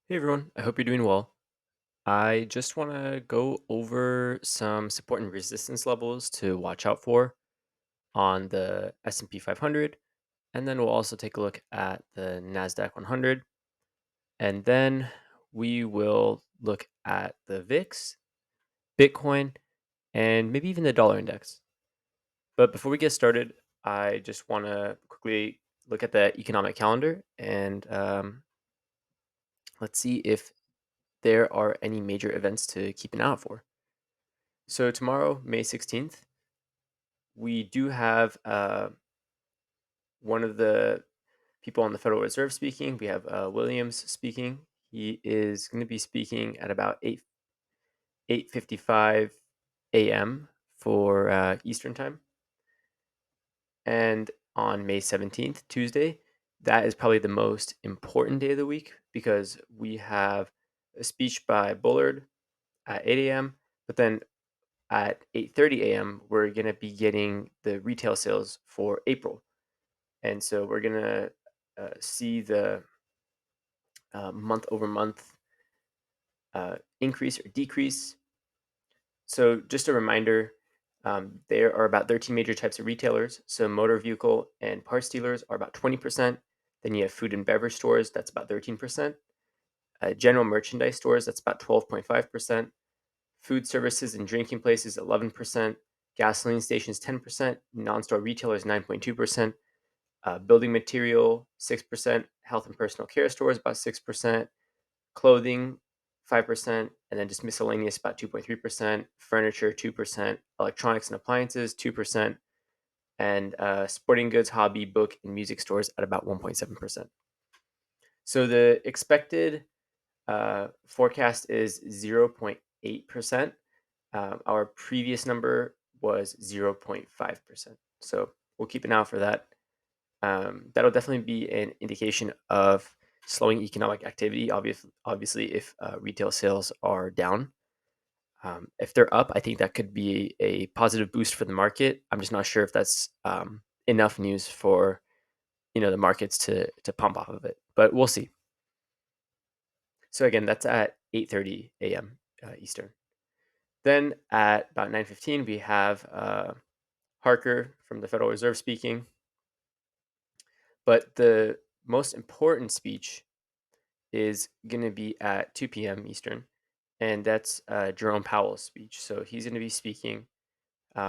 Hey everyone, I hope you're doing well. I just want to go over some support and resistance levels to watch out for on the S&P 500, and then we'll also take a look at the Nasdaq 100, and then we will look at the VIX, Bitcoin, and maybe even the dollar index. But before we get started, I just want to quickly look at the economic calendar and let's see if there are any major events to keep an eye out for. So tomorrow, May 16th, we do have one of the people on the Federal Reserve speaking. We have Williams speaking. He is going to be speaking at about 8:55 a.m. for Eastern time. And on May 17th, Tuesday, that is probably the most important day of the week because we have a speech by Bullard at 8 a.m. But then at 8:30 a.m., we're going to be getting the retail sales for April. And so we're going to see the month over month increase or decrease. So just a reminder, there are about 13 major types of retailers. So motor vehicle and parts dealers are about 20%. Then you have food and beverage stores, that's about 13%. General merchandise stores, that's about 12.5%. Food services and drinking places, 11%. Gasoline stations, 10%. Non-store retailers, 9.2%. Building material, 6%. Health and personal care stores, about 6%. Clothing, 5%. And then just miscellaneous, about 2.3%. Furniture, 2%. Electronics and appliances, 2%. And sporting goods, hobby, book, and music stores at about 1.7%. So the expected forecast is 0.8%. Our previous number was 0.5%. So we'll keep an eye out for that. That'll definitely be an indication of slowing economic activity. Obviously, if retail sales are down, if they're up, I think that could be a positive boost for the market. I'm just not sure if that's enough news for the markets to pump off of it, but we'll see. So again, that's at 8:30 a.m. Eastern. Then at about 9:15, we have Harker from the Federal Reserve speaking. But the most important speech is going to be at 2 p.m. Eastern, and that's Jerome Powell's speech. So he's going to be speaking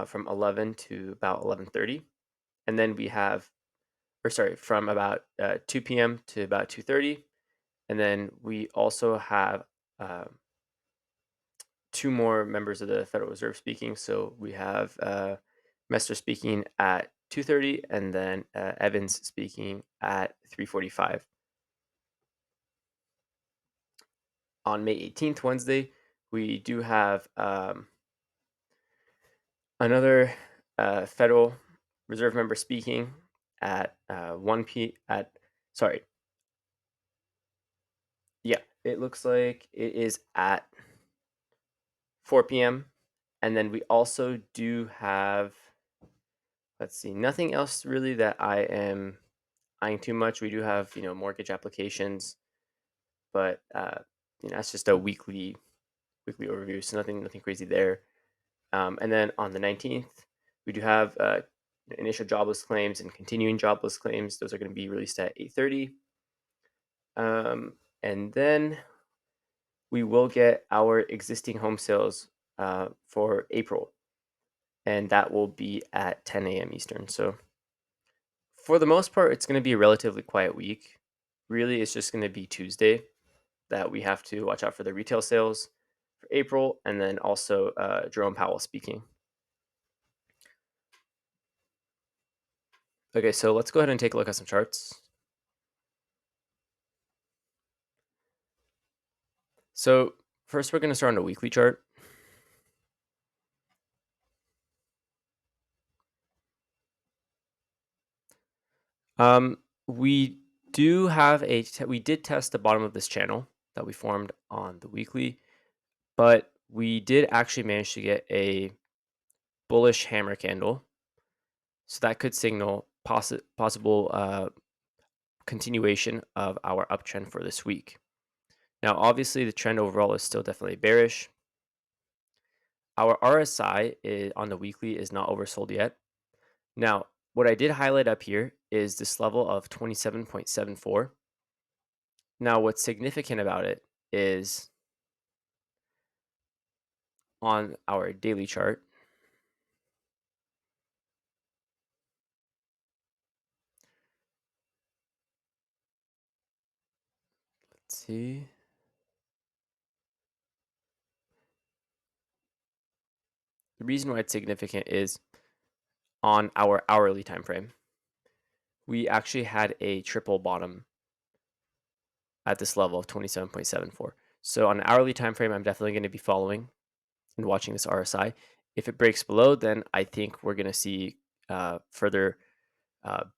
from 11 to about 11:30, and then we have, or sorry, from about 2 p.m. to about 2:30, and then we also have two more members of the Federal Reserve speaking. So we have Messer speaking at 2:30, and then Evans speaking at 3:45. On May 18th, Wednesday, we do have another Federal Reserve member speaking at 1 p. at sorry, yeah, it looks like it is at 4 p.m. And then we also do have, let's see, nothing else really that I am eyeing too much. We do have, mortgage applications, but that's just a weekly overview, so nothing crazy there. And then on the 19th, we do have initial jobless claims and continuing jobless claims. Those are going to be released at 8:30. And then we will get our existing home sales for April, and that will be at 10 a.m. Eastern. So for the most part, it's going to be a relatively quiet week. Really, it's just going to be Tuesday that we have to watch out for the retail sales for April, and then also Jerome Powell speaking. Okay, so let's go ahead and take a look at some charts. So first, we're going to start on a weekly chart. We do have we did test the bottom of this channel that we formed on the weekly, but we did actually manage to get a bullish hammer candle. So that could signal possible continuation of our uptrend for this week. Now, obviously, the trend overall is still definitely bearish. Our RSI on the weekly is not oversold yet. Now, what I did highlight up here is this level of 27.74. Now, what's significant about it is on our daily chart. Let's see. The reason why it's significant is on our hourly time frame. We actually had a triple bottom at this level of 27.74. So on an hourly time frame, I'm definitely going to be following and watching this RSI. If it breaks below, then I think we're going to see further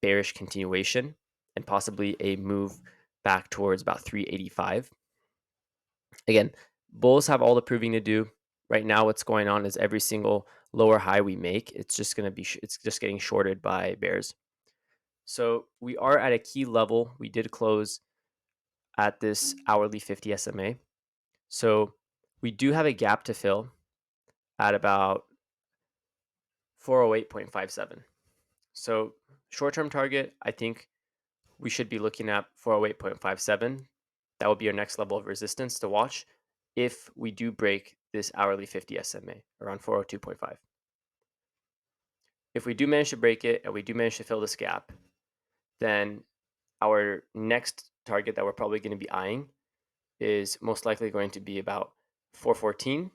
bearish continuation and possibly a move back towards about 385. Again, bulls have all the proving to do. Right now, what's going on is every single lower high we make, it's just going to be, it's just getting shorted by bears. So we are at a key level. We did close at this hourly 50 SMA. So we do have a gap to fill at about 408.57. So short-term target, I think we should be looking at 408.57. That would be our next level of resistance to watch if we do break this hourly 50 SMA around 402.5. If we do manage to break it and we do manage to fill this gap, then our next target that we're probably going to be eyeing is most likely going to be about 414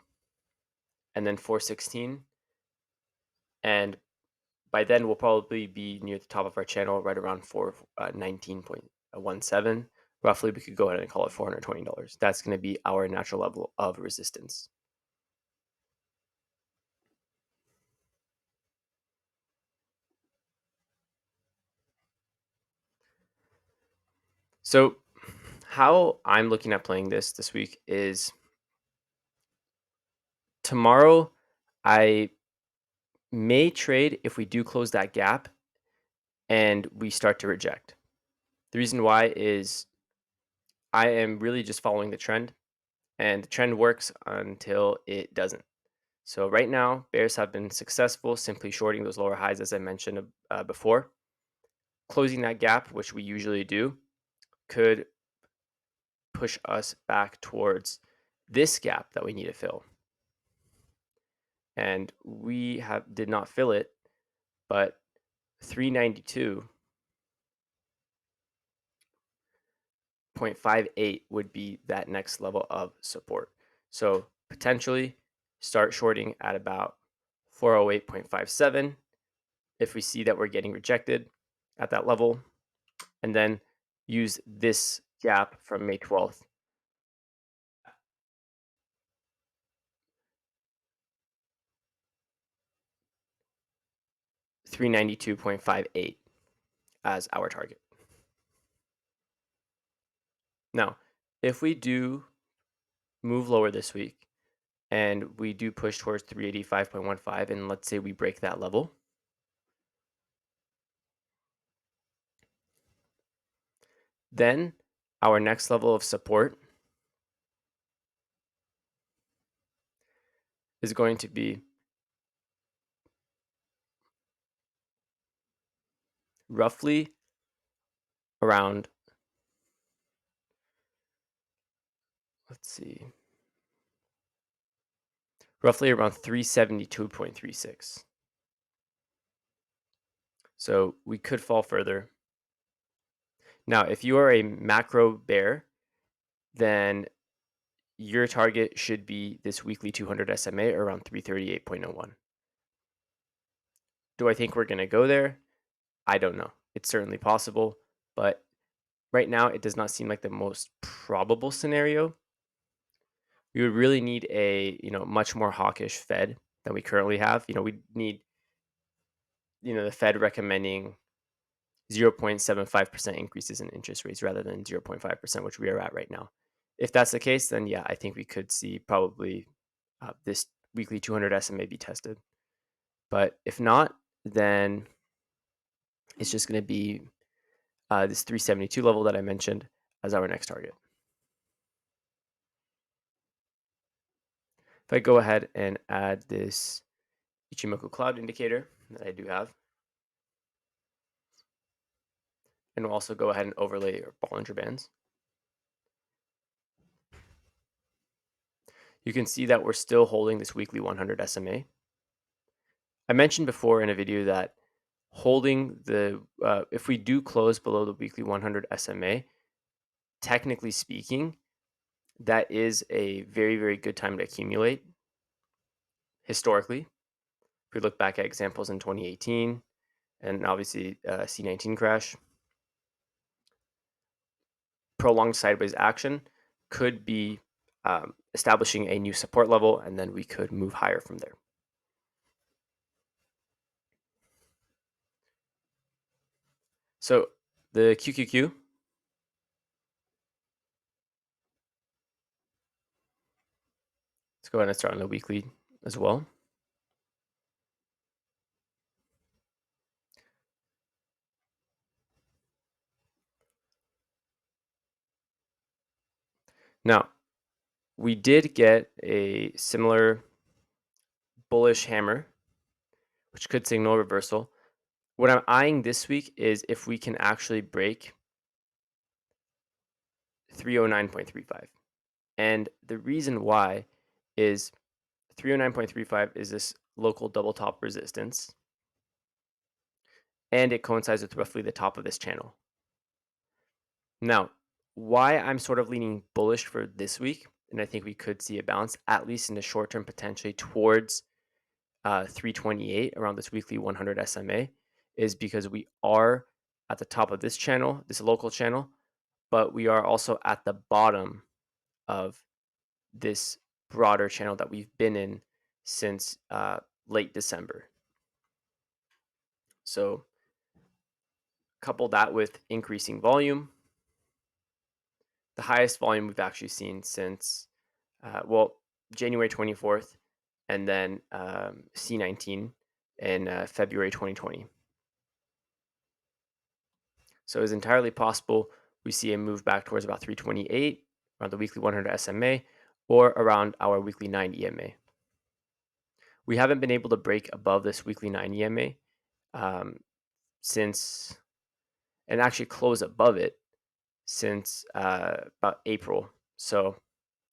and then 416. And by then, we'll probably be near the top of our channel, right around 419.17. Roughly, we could go ahead and call it $420. That's going to be our natural level of resistance. So, how I'm looking at playing this week is tomorrow, I may trade if we do close that gap and we start to reject. The reason why is I am really just following the trend, and the trend works until it doesn't. So right now, bears have been successful simply shorting those lower highs, as I mentioned before. Closing that gap, which we usually do, could push us back towards this gap that we need to fill. And we did not fill it, but 392.58 would be that next level of support. So potentially start shorting at about 408.57 if we see that we're getting rejected at that level, and then use this gap from May 12th. 392.58 as our target. Now, if we do move lower this week and we do push towards 385.15, and let's say we break that level, then our next level of support is going to be roughly around, let's see, roughly around 372.36. So we could fall further. Now, if you are a macro bear, then your target should be this weekly 200 SMA around 338.01. Do I think we're going to go there? I don't know. It's certainly possible, but right now it does not seem like the most probable scenario. We would really need a, much more hawkish Fed than we currently have. We need, the Fed recommending 0.75% increases in interest rates rather than 0.5%, which we are at right now. If that's the case, then yeah, I think we could see probably this weekly 200 SMA be tested. But if not, then it's just going to be, this 372 level that I mentioned as our next target. If I go ahead and add this Ichimoku cloud indicator that I do have, and we'll also go ahead and overlay our Bollinger Bands, you can see that we're still holding this weekly 100 SMA. I mentioned before in a video that holding if we do close below the weekly 100 SMA, technically speaking, that is a very, very good time to accumulate historically. If we look back at examples in 2018 and obviously C19 crash, prolonged sideways action could be establishing a new support level, and then we could move higher from there. So the QQQ, let's go ahead and start on the weekly as well. Now, we did get a similar bullish hammer, which could signal reversal. What I'm eyeing this week is if we can actually break 309.35. And the reason why is 309.35 is this local double top resistance, and it coincides with roughly the top of this channel. Now, why I'm sort of leaning bullish for this week, and I think we could see a bounce, at least in the short term, potentially towards 328 around this weekly 100 SMA, is because we are at the top of this channel, this local channel, but we are also at the bottom of this broader channel that we've been in since late December. So couple that with increasing volume, the highest volume we've actually seen since, January 24th, and then C19 in February 2020. So it's entirely possible we see a move back towards about 328 around the weekly 100 SMA or around our weekly 9 EMA. We haven't been able to break above this weekly 9 EMA since, and actually close above it since about April. So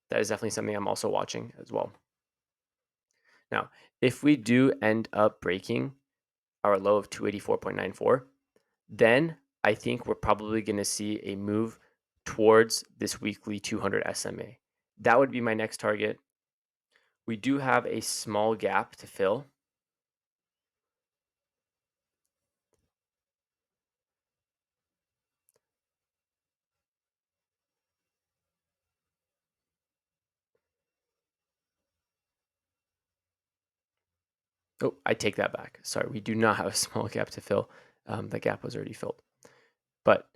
that is definitely something I'm also watching as well. Now, if we do end up breaking our low of 284.94, then I think we're probably going to see a move towards this weekly 200 SMA. That would be my next target. We do have a small gap to fill. Oh, I take that back. Sorry, we do not have a small gap to fill. The gap was already filled. But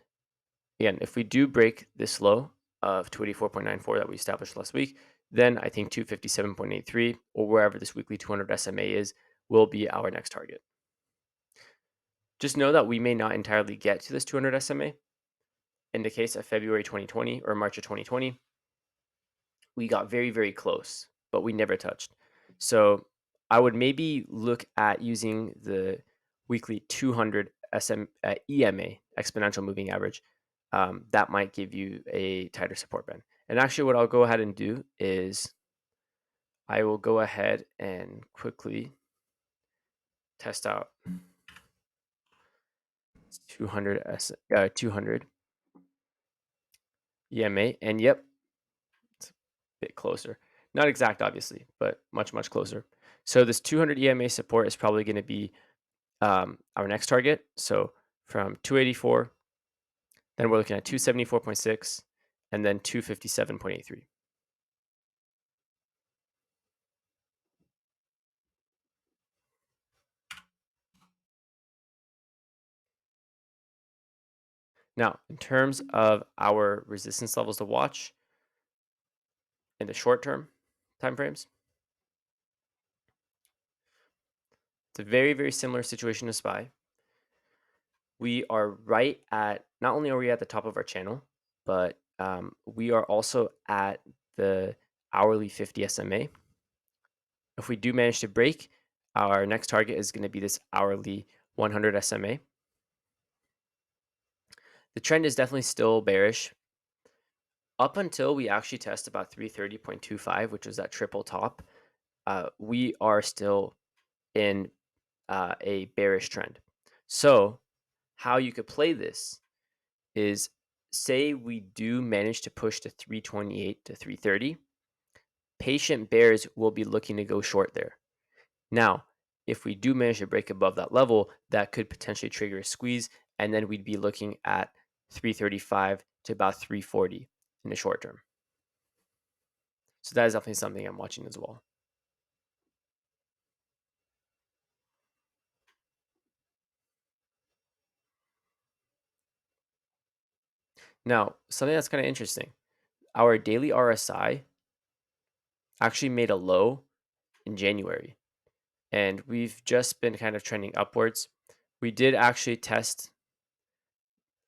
again, if we do break this low of 284.94 that we established last week, then I think 257.83 or wherever this weekly 200 SMA is will be our next target. Just know that we may not entirely get to this 200 SMA. In the case of February 2020 or March of 2020, we got very, very close, but we never touched. So I would maybe look at using the weekly 200 EMA, exponential moving average. That might give you a tighter support band. And actually, what I'll go ahead and do is I will go ahead and quickly test out 200 EMA, and yep, it's a bit closer. Not exact, obviously, but much, much closer. So this 200 EMA support is probably going to be our next target. So from 284, then we're looking at 274.6, and then 257.83. Now, in terms of our resistance levels to watch in the short term timeframes, it's a very, very similar situation to SPY. We are right at, not only are we at the top of our channel, but we are also at the hourly 50 SMA. If we do manage to break, our next target is going to be this hourly 100 SMA. The trend is definitely still bearish up until we actually test about 330.25, which was that triple top. We are still in a bearish trend. So how you could play this is, say we do manage to push to 328 to 330, patient bears will be looking to go short there. Now, if we do manage to break above that level, that could potentially trigger a squeeze, and then we'd be looking at 335 to about 340 in the short term. So that is definitely something I'm watching as well. Now, something that's kind of interesting, our daily RSI actually made a low in January, and we've just been kind of trending upwards. We did actually test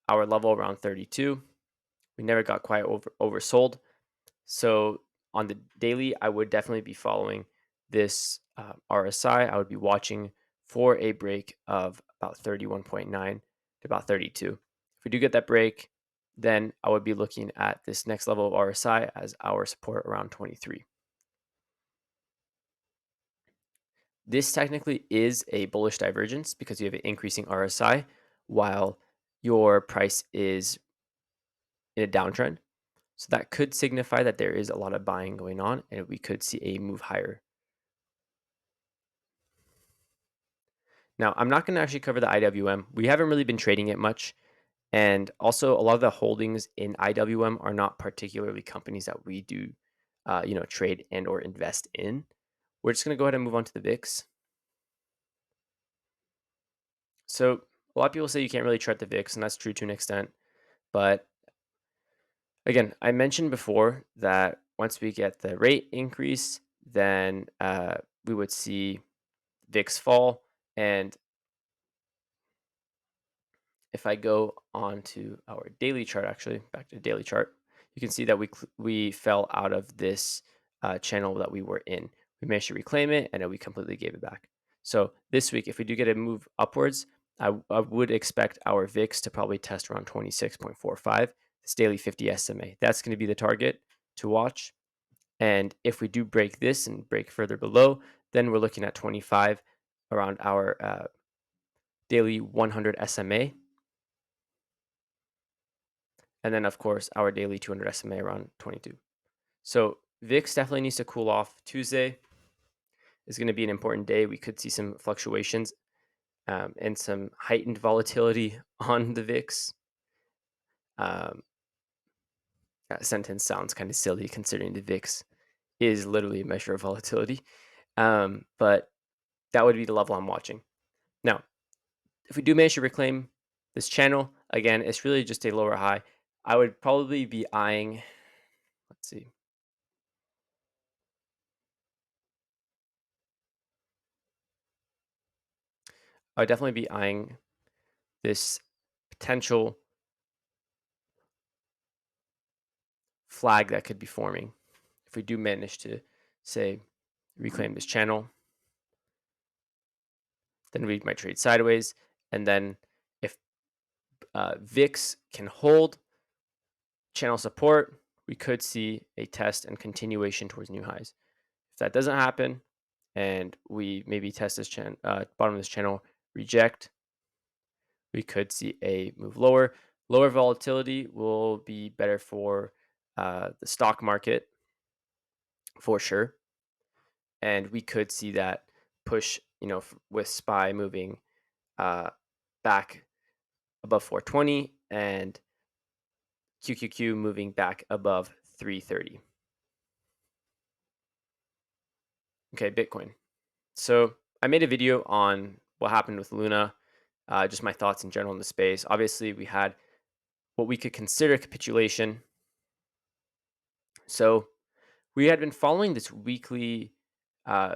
our level around 32. We never got quite oversold. So on the daily, I would definitely be following this RSI. I would be watching for a break of about 31.9 to about 32. If we do get that break, then I would be looking at this next level of RSI as our support around 23. This technically is a bullish divergence because you have an increasing RSI while your price is in a downtrend. So that could signify that there is a lot of buying going on and we could see a move higher. Now, I'm not going to actually cover the IWM. We haven't really been trading it much. And also, a lot of the holdings in IWM are not particularly companies that we do, trade and or invest in. We're just going to go ahead and move on to the VIX. So a lot of people say you can't really chart the VIX, and that's true to an extent. But again, I mentioned before that once we get the rate increase, then we would see VIX fall. And if I go on to our daily chart, actually back to the daily chart, you can see that we fell out of this channel that we were in. We managed to reclaim it, and then we completely gave it back. So this week, if we do get a move upwards, I would expect our VIX to probably test around 26.45. This daily 50 SMA. That's going to be the target to watch. And if we do break this and break further below, then we're looking at 25 around our daily 100 SMA. And then, of course, our daily 200 SMA around 22. So VIX definitely needs to cool off. Tuesday is going to be an important day. We could see some fluctuations and some heightened volatility on the VIX. That sentence sounds kind of silly considering the VIX is literally a measure of volatility. But that would be the level I'm watching. Now, if we do manage to reclaim this channel, again, it's really just a lower high. I would probably be eyeing, let's see. I would definitely be eyeing this potential flag that could be forming if we do manage to, say, reclaim this channel. Then we might trade sideways. And then if VIX can hold channel support, we could see a test and continuation towards new highs. If that doesn't happen and we maybe test this bottom of this channel, reject, we could see a move lower. Lower volatility will be better for the stock market for sure. And we could see that push, with SPY moving back above 420 and QQQ moving back above 330. Okay, Bitcoin. So I made a video on what happened with Luna, just my thoughts in general in the space. Obviously, we had what we could consider capitulation. So we had been following this weekly,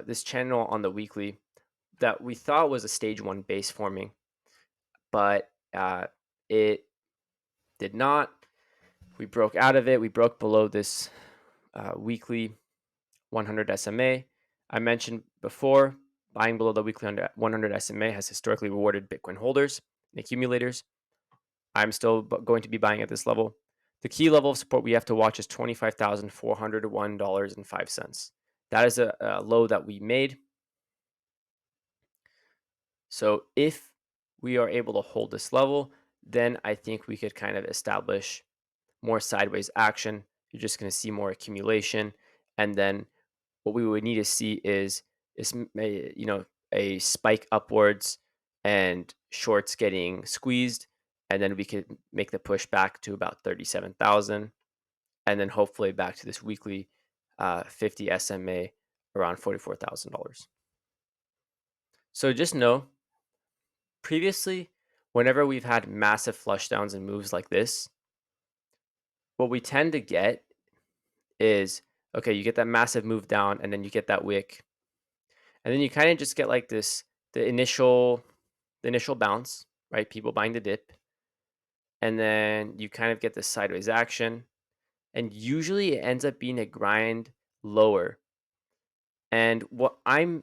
this channel on the weekly that we thought was a stage one base forming, but it did not. We broke out of it. We broke below this weekly 100 SMA. I mentioned before, buying below the weekly 100 SMA has historically rewarded Bitcoin holders and accumulators. I'm still going to be buying at this level. The key level of support we have to watch is $25,401.05. That is a low that we made. So if we are able to hold this level, then I think we could kind of establish more sideways action. You're just going to see more accumulation, and then what we would need to see is a spike upwards and shorts getting squeezed, and then we could make the push back to about 37,000, and then hopefully back to this weekly 50 SMA around $44,000. So just know, previously, whenever we've had massive flush downs and moves like this, what we tend to get is, okay, you get that massive move down and then you get that wick, and then you kind of just get like this, the initial bounce, right? People buying the dip, and then you kind of get this sideways action, and usually it ends up being a grind lower. And what I'm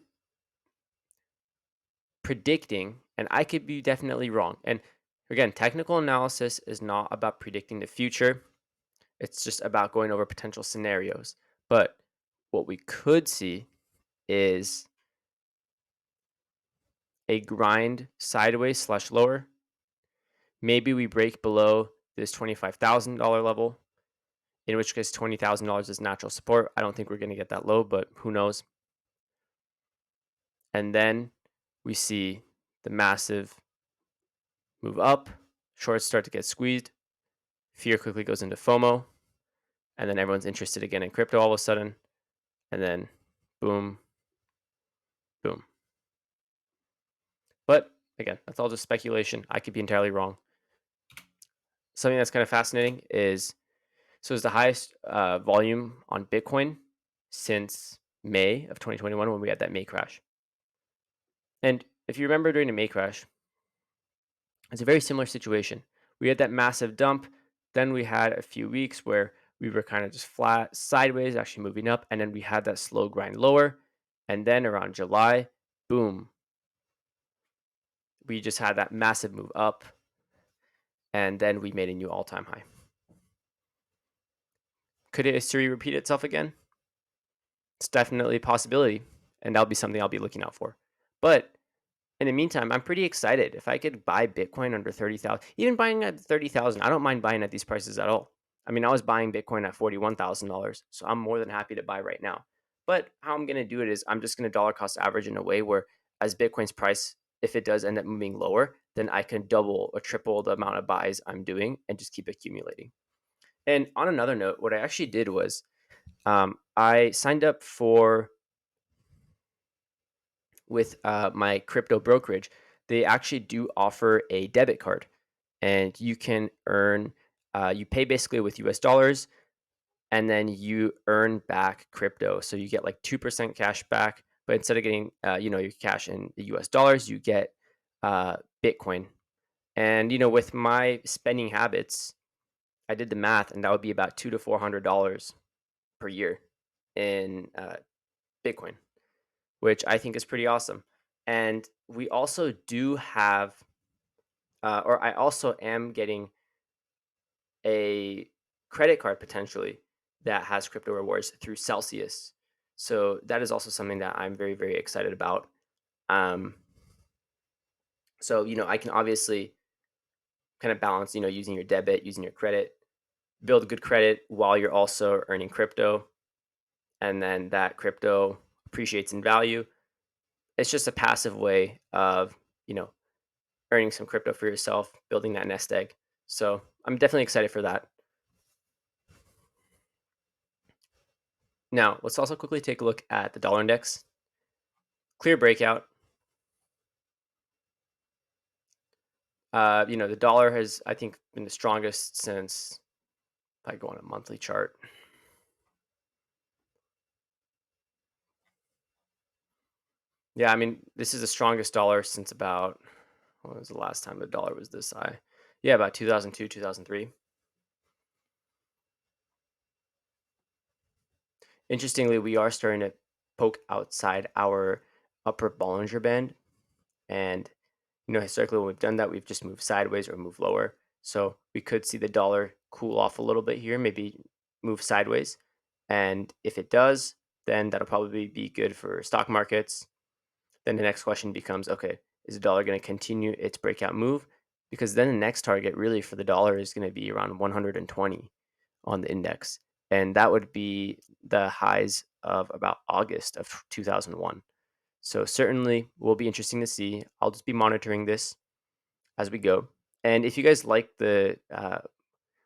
predicting, and I could be definitely wrong, and again, technical analysis is not about predicting the future. It's just about going over potential scenarios. But what we could see is a grind sideways slash lower. Maybe we break below this $25,000 level, in which case $20,000 is natural support. I don't think we're going to get that low, but who knows? And then we see the massive move up, shorts start to get squeezed, fear quickly goes into FOMO, and then everyone's interested again in crypto all of a sudden, and then boom, boom. But again, that's all just speculation. I could be entirely wrong. Something that's kind of fascinating is, so it's the highest volume on Bitcoin since May of 2021 when we had that May crash. And if you remember during the May crash, it's a very similar situation. We had that massive dump, then we had a few weeks where we were kind of just flat sideways, actually moving up, and then we had that slow grind lower. And then around July, boom, we just had that massive move up, and then we made a new all-time high. Could history repeat itself again? It's definitely a possibility, and that'll be something I'll be looking out for. But in the meantime, I'm pretty excited. If I could buy Bitcoin under 30,000, even buying at 30,000, I don't mind buying at these prices at all. I mean, I was buying Bitcoin at $41,000, so I'm more than happy to buy right now. But how I'm going to do it is I'm just going to dollar cost average in a way where, as Bitcoin's price, if it does end up moving lower, then I can double or triple the amount of buys I'm doing and just keep accumulating. And on another note, what I actually did was I signed up with my crypto brokerage. They actually do offer a debit card, and you can earn. You pay basically with US dollars, and then you earn back crypto. So you get like 2% cash back, but instead of getting your cash in the US dollars, you get Bitcoin. And with my spending habits, I did the math, and that would be about $200 to $400 per year in Bitcoin, which I think is pretty awesome. And we also do have, or I also am getting a credit card potentially that has crypto rewards through Celsius. So that is also something that I'm very, very excited about. Um, so, I can obviously kind of balance, using your debit, using your credit, build a good credit while you're also earning crypto. And then that crypto appreciates in value. It's just a passive way of, earning some crypto for yourself, building that nest egg. So I'm definitely excited for that. Now, let's also quickly take a look at the dollar index. Clear breakout. The dollar has, I think, been the strongest since, if I go on a monthly chart. Yeah, I mean, this is the strongest dollar since about, when was the last time the dollar was this high? Yeah, about 2002, 2003. Interestingly, we are starting to poke outside our upper Bollinger Band. And historically, when we've done that, we've just moved sideways or moved lower. So we could see the dollar cool off a little bit here, maybe move sideways. And if it does, then that'll probably be good for stock markets. Then the next question becomes, okay, is the dollar going to continue its breakout move? Because then the next target really for the dollar is going to be around 120 on the index. And that would be the highs of about August of 2001. So certainly will be interesting to see. I'll just be monitoring this as we go. And if you guys like the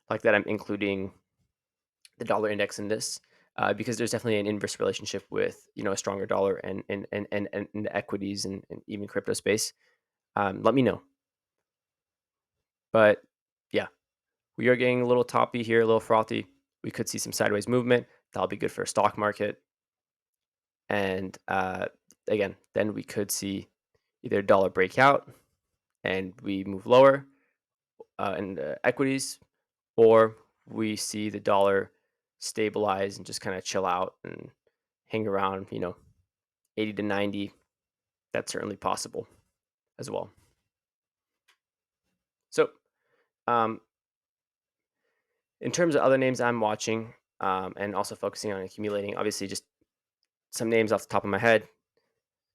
like that, I'm including the dollar index in this because there's definitely an inverse relationship with a stronger dollar and the equities and even crypto space. Let me know. But yeah, we are getting a little toppy here, a little frothy. We could see some sideways movement. That'll be good for a stock market. And again, then we could see either dollar breakout and we move lower in equities, or we see the dollar stabilize and just kind of chill out and hang around, 80 to 90. That's certainly possible as well. So, um, in terms of other names I'm watching and also focusing on accumulating, obviously, just some names off the top of my head: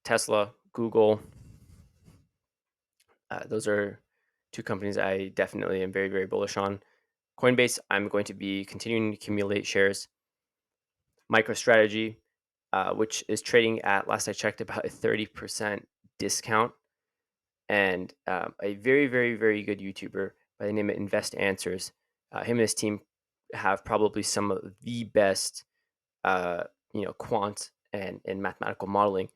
Tesla, Google. Those are two companies I definitely am very, very bullish on. Coinbase, I'm going to be continuing to accumulate shares. MicroStrategy, which is trading at, last I checked, about a 30% discount. And a very, very, very good YouTuber by the name of Invest Answers. Him and his team have probably some of the best, quant and mathematical modeling.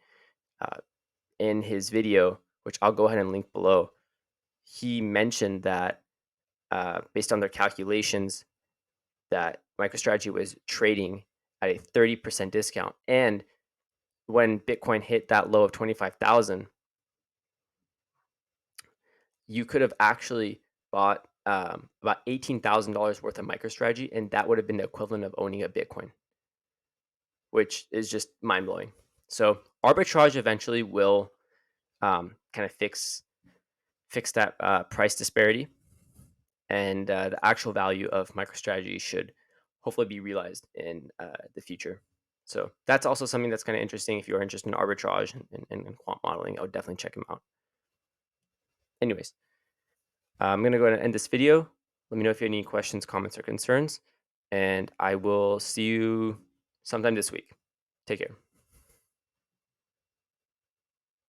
In his video, which I'll go ahead and link below, he mentioned that based on their calculations, that MicroStrategy was trading at a 30% discount. And when Bitcoin hit that low of 25,000, you could have actually bought about $18,000 worth of MicroStrategy, and that would have been the equivalent of owning a Bitcoin, which is just mind blowing. So arbitrage eventually will kind of fix that price disparity, and the actual value of MicroStrategy should hopefully be realized in the future. So that's also something that's kind of interesting. If you're interested in arbitrage and quant modeling, I would definitely check him out. Anyways, I'm going to go ahead and end this video. Let me know if you have any questions, comments, or concerns, and I will see you sometime this week. Take care.